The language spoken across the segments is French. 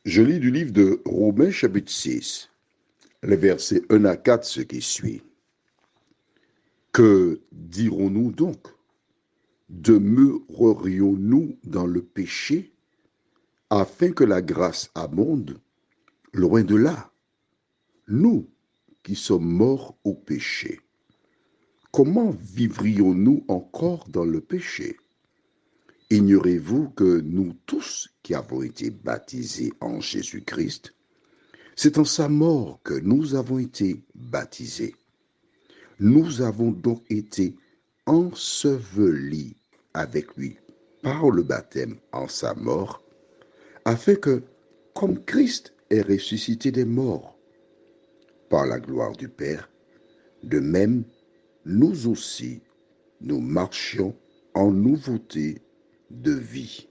Je lis du livre de Romains chapitre 6, les versets 1 à 4, ce qui suit. Que dirons-nous donc? Demeurerions-nous dans le péché afin que la grâce abonde? Loin de là, nous qui sommes morts au péché, comment vivrions-nous encore dans le péché? Ignorez-vous que nous tous qui avons été baptisés en Jésus-Christ, c'est en sa mort que nous avons été baptisés. Nous avons donc été ensevelis avec lui par le baptême en sa mort, afin que, comme Christ est ressuscité des morts par la gloire du Père, de même, nous aussi, nous marchions en nouveauté de vie.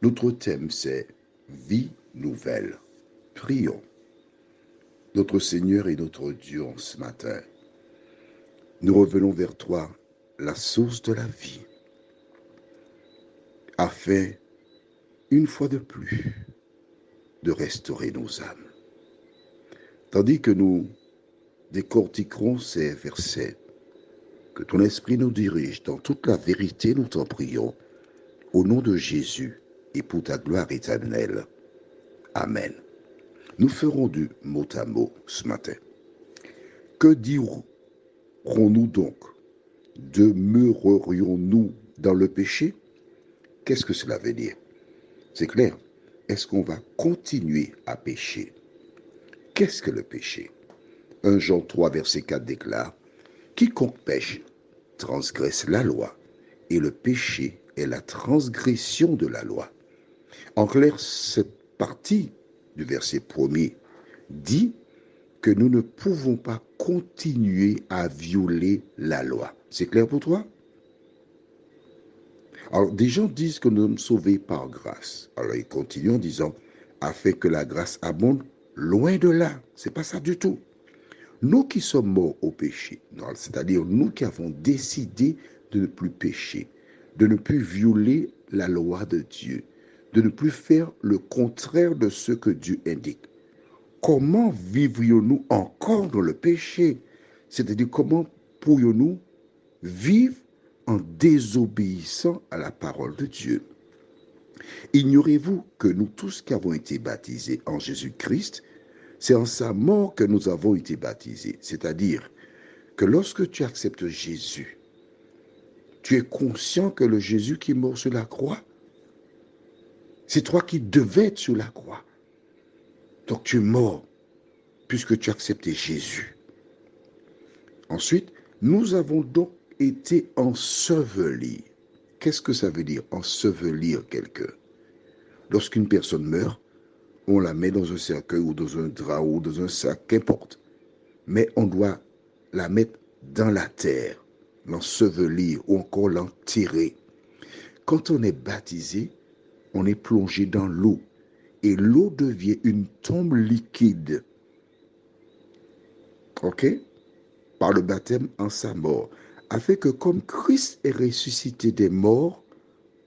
Notre thème, c'est vie nouvelle. Prions. Notre Seigneur et notre Dieu en ce matin, nous revenons vers toi, la source de la vie, afin, une fois de plus, de restaurer nos âmes. Tandis que nous décortiquerons ces versets, que ton esprit nous dirige dans toute la vérité, nous t'en prions, au nom de Jésus et pour ta gloire éternelle. Amen. Nous ferons du mot à mot ce matin. Que dirons-nous donc? Demeurerions-nous dans le péché? Qu'est-ce que cela veut dire? C'est clair. Est-ce qu'on va continuer à pécher? Qu'est-ce que le péché? 1 Jean 3, verset 4 déclare, « Quiconque pêche transgresse la loi, et le péché est la transgression de la loi. » En clair, cette partie du verset 1er dit que nous ne pouvons pas continuer à violer la loi. C'est clair pour toi? Alors, des gens disent que nous sommes sauvés par grâce. Alors, ils continuent en disant, afin que la grâce abonde, loin de là. C'est pas ça du tout. Nous qui sommes morts au péché, c'est-à-dire nous qui avons décidé de ne plus pécher, de ne plus violer la loi de Dieu, de ne plus faire le contraire de ce que Dieu indique. Comment vivrions-nous encore dans le péché? C'est-à-dire comment pourrions-nous vivre en désobéissant à la parole de Dieu? Ignorez-vous que nous tous qui avons été baptisés en Jésus-Christ, c'est en sa mort que nous avons été baptisés. C'est-à-dire que lorsque tu acceptes Jésus, tu es conscient que le Jésus qui est mort sur la croix, c'est toi qui devais être sur la croix. Donc tu es mort puisque tu as accepté Jésus. Ensuite, nous avons donc été ensevelis. Qu'est-ce que ça veut dire, ensevelir quelqu'un? Lorsqu'une personne meurt, on la met dans un cercueil ou dans un drap ou dans un sac, qu'importe. Mais on doit la mettre dans la terre, l'ensevelir ou encore l'enterrer. Quand on est baptisé, on est plongé dans l'eau et l'eau devient une tombe liquide. OK? Par le baptême en sa mort, afin que comme Christ est ressuscité des morts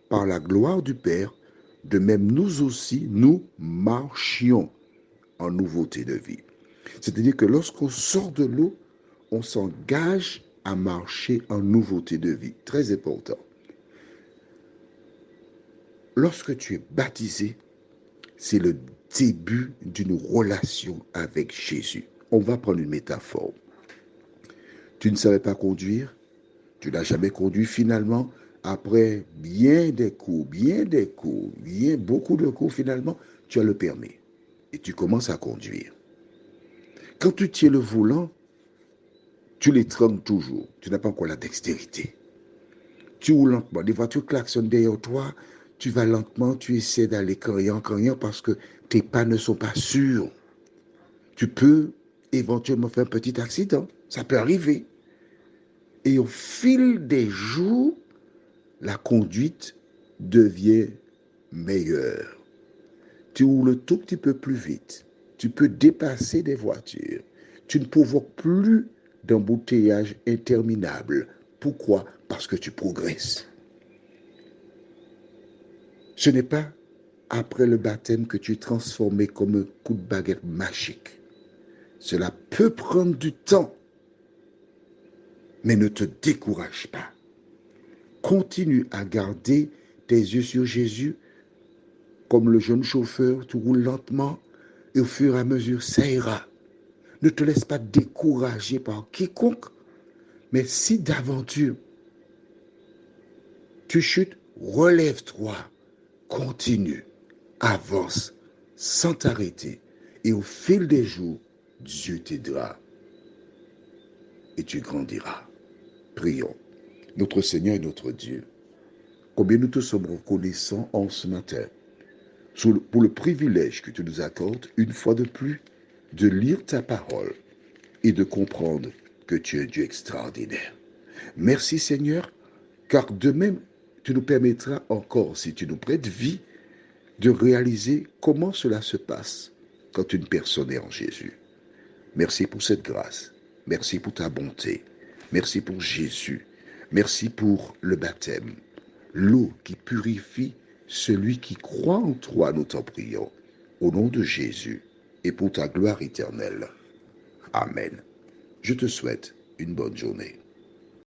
par la gloire du Père, de même nous aussi, nous marchions en nouveauté de vie. C'est-à-dire que lorsqu'on sort de l'eau, on s'engage à marcher en nouveauté de vie. Très important. Lorsque tu es baptisé, c'est le début d'une relation avec Jésus. On va prendre une métaphore. Tu ne savais pas conduire, tu n'as jamais conduit finalement, après beaucoup de cours finalement, tu as le permis et tu commences à conduire. Quand tu tiens le volant, tu l'étranges toujours, tu n'as pas encore la dextérité. Tu roules lentement, des voitures klaxonnent derrière toi, tu vas lentement, tu essaies d'aller criant parce que tes pas ne sont pas sûrs. Tu peux éventuellement faire un petit accident, ça peut arriver. Et au fil des jours, la conduite devient meilleure. Tu roules tout petit peu plus vite. Tu peux dépasser des voitures. Tu ne provoques plus d'embouteillage interminable. Pourquoi? Parce que tu progresses. Ce n'est pas après le baptême que tu es transformé comme un coup de baguette magique. Cela peut prendre du temps, mais ne te décourage pas. Continue à garder tes yeux sur Jésus, comme le jeune chauffeur, tu roules lentement et au fur et à mesure, ça ira. Ne te laisse pas décourager par quiconque, mais si d'aventure tu chutes, relève-toi, continue, avance sans t'arrêter et au fil des jours, Dieu t'aidera et tu grandiras. Prions. Notre Seigneur et notre Dieu, combien nous te sommes reconnaissants en ce matin pour le privilège que tu nous accordes une fois de plus de lire ta parole et de comprendre que tu es un Dieu extraordinaire. Merci Seigneur, car de même, tu nous permettras encore, si tu nous prêtes vie, de réaliser comment cela se passe quand une personne est en Jésus. Merci pour cette grâce. Merci pour ta bonté. Merci pour Jésus. Merci pour le baptême. L'eau qui purifie celui qui croit en toi, nous t'en prions. Au nom de Jésus et pour ta gloire éternelle. Amen. Je te souhaite une bonne journée.